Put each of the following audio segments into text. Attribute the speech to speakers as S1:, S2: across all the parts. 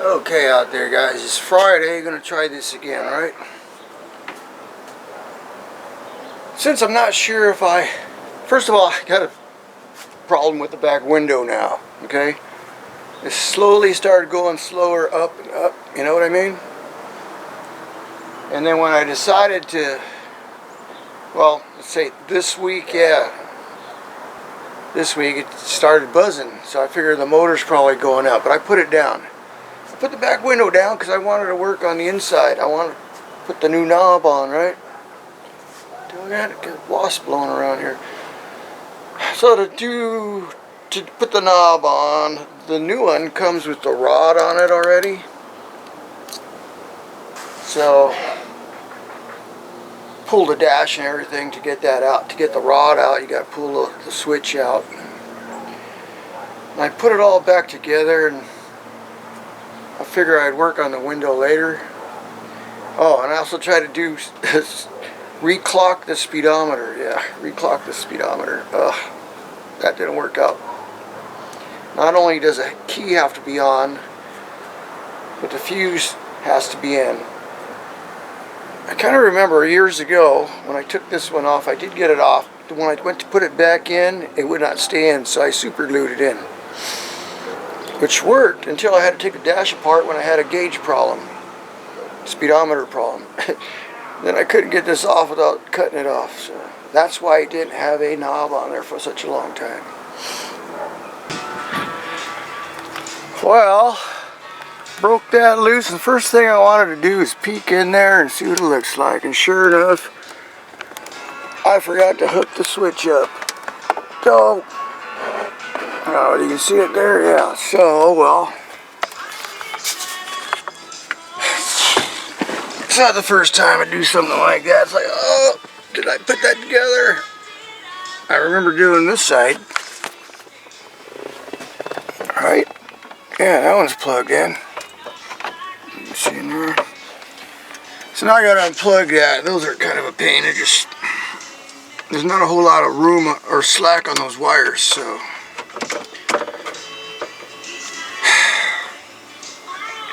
S1: Okay out there guys, it's Friday, gonna try this again, right? Since I'm not sure if first of all, I got a problem with the back window now, okay? It slowly started going slower up and up, you know what I mean? And then when I decided to, well, let's say this week, this week it started buzzing, so I figured the motor's probably going out, but I put it down. I put the back window down because I wanted to work on the inside. I wanted to put the new knob on, right? Doing that, get wasp blowing around here. So to put the knob on, the new one comes with the rod on it already. So pull the dash and everything to get that out. To get the rod out, you got to pull the switch out. And I put it all back together, and I figure I'd work on the window later. Oh, and I also tried to do reclock the speedometer. Yeah, reclock the speedometer. Ugh, that didn't work out. Not only does a key have to be on, but the fuse has to be in. I kind of remember years ago when I took this one off, I did get it off. When I went to put it back in, it would not stay in, so I super glued it in. Which worked until I had to take the dash apart when I had a gauge problem, speedometer problem. Then I couldn't get this off without cutting it off. So that's why it didn't have a knob on there for such a long time. Well, broke that loose, and the first thing I wanted to do is peek in there and see what it looks like. And sure enough, I forgot to hook the switch up. So, oh, you can see it there, yeah. So, well, it's not the first time I do something like that. It's like, oh, did I put that together? I remember doing this side. Alright. Yeah, that one's plugged in. You see in there? So now I gotta unplug that. Those are kind of a pain. There's not a whole lot of room or slack on those wires, so.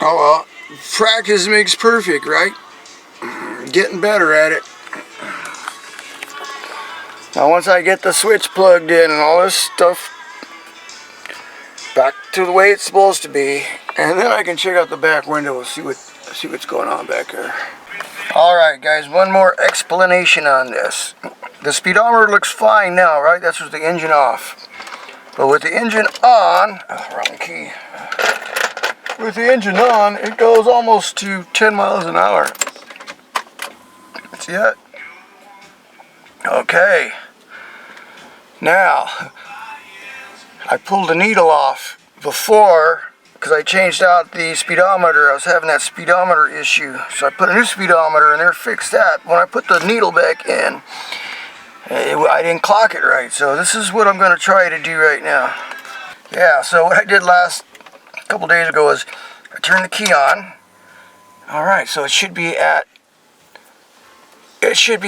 S1: Oh well, practice makes perfect, right? Getting better at it. Now once I get the switch plugged in and all this stuff back to the way it's supposed to be, and then I can check out the back window and see what's going on back there. Alright guys, one more explanation on this. The speedometer looks fine now, right? That's with the engine off. But with the engine on, wrong key. With the engine on, it goes almost to 10 miles an hour. See that? Okay. Now, I pulled the needle off before, because I changed out the speedometer. I was having that speedometer issue. So I put a new speedometer in there, fixed that. When I put the needle back in, I didn't clock it right. So this is what I'm going to try to do right now. Yeah, so what I did a couple days ago was I turned the key on. Alright, so it should be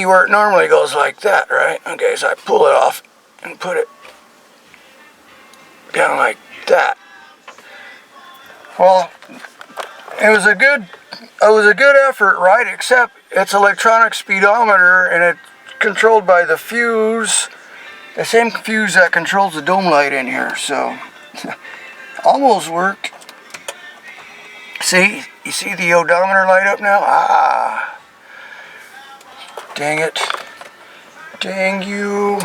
S1: where it normally goes, like that, right? Okay, so I pull it off and put it down like that. Well, it was a good effort, right? Except it's electronic speedometer, and it's controlled by the fuse, the same fuse that controls the dome light in here. So almost worked. See, you see the odometer light up now? Ah, dang it, dang you.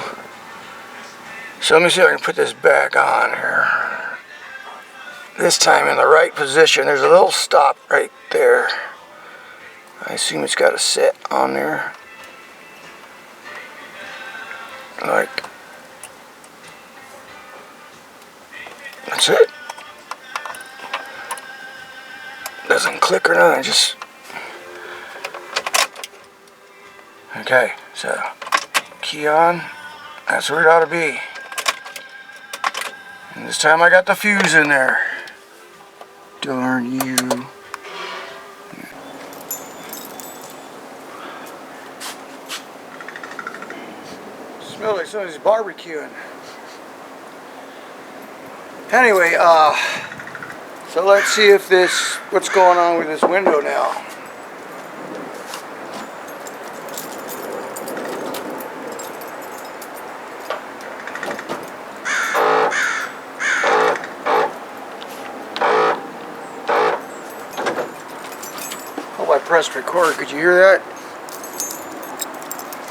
S1: So let me see if I can put this back on here. This time in the right position. There's a little stop right there. I assume it's got a set on there. Like, that's it. Doesn't click or nothing, just. Okay, so key on. That's where it ought to be. And this time I got the fuse in there. Darn you. Smells like somebody's barbecuing. Anyway, So let's see if what's going on with this window now. Hope I pressed record. Could you hear that?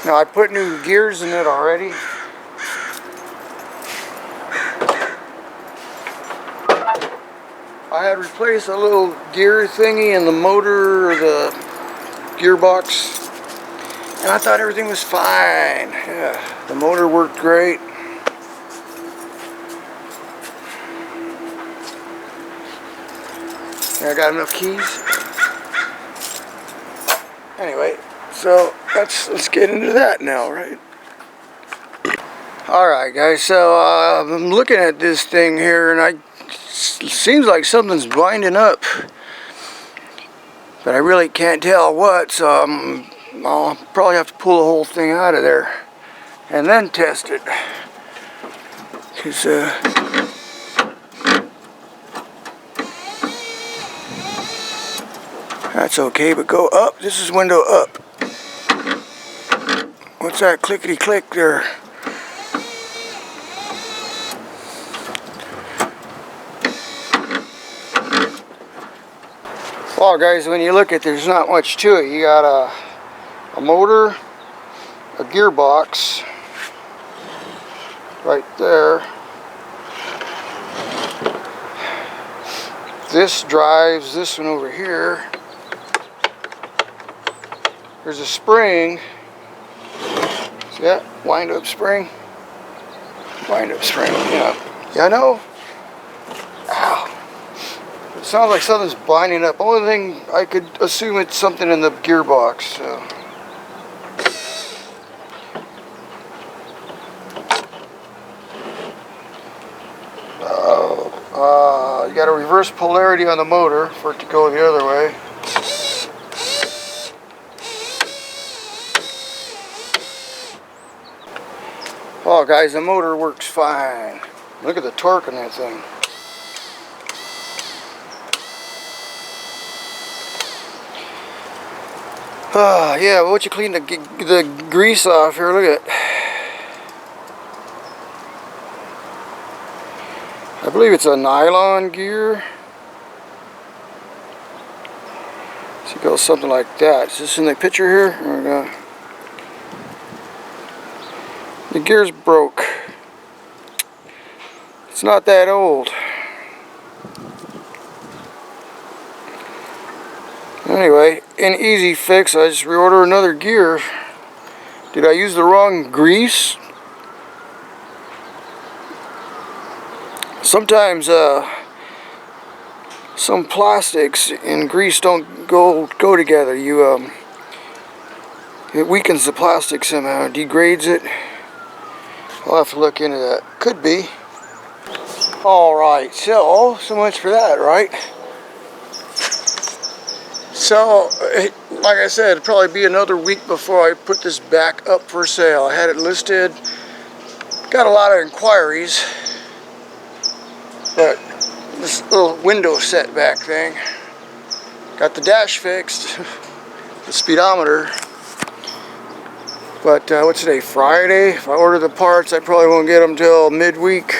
S1: Now I put new gears in it already. I had replaced a little gear thingy in the motor or the gearbox, and I thought everything was fine. Yeah, the motor worked great. I got enough keys. Anyway, so let's get into that now, right? Alright guys, so I'm looking at this thing here, and seems like something's binding up, but I really can't tell what, so I'll probably have to pull the whole thing out of there and then test it. 'Cause, that's okay, but go up. This is window up. What's that clickety click there? Well guys, when you look at, there's not much to it. You got a motor, a gearbox right there. This drives this one over here. There's a spring. See that? Wind-up spring. Wind-up spring, yeah. Yeah, I know. Ow. It sounds like something's binding up. Only thing, I could assume it's something in the gearbox, so. You got a reverse polarity on the motor for it to go the other way. Oh guys, the motor works fine. Look at the torque on that thing. Yeah, once you clean the grease off here, look at it. I believe it's a nylon gear. So it goes something like that. Is this in the picture here? There we go. The gear's broke. It's not that old. Anyway, an easy fix. I just reorder another gear. Did I use the wrong grease? Sometimes some plastics and grease don't go together. It weakens the plastic somehow, degrades it. I'll have to look into that. Could be. Alright, so much for that, right? So, like I said, it'll probably be another week before I put this back up for sale. I had it listed, got a lot of inquiries, but this little window setback thing, got the dash fixed, the speedometer, but what's today, Friday? If I order the parts, I probably won't get them till midweek.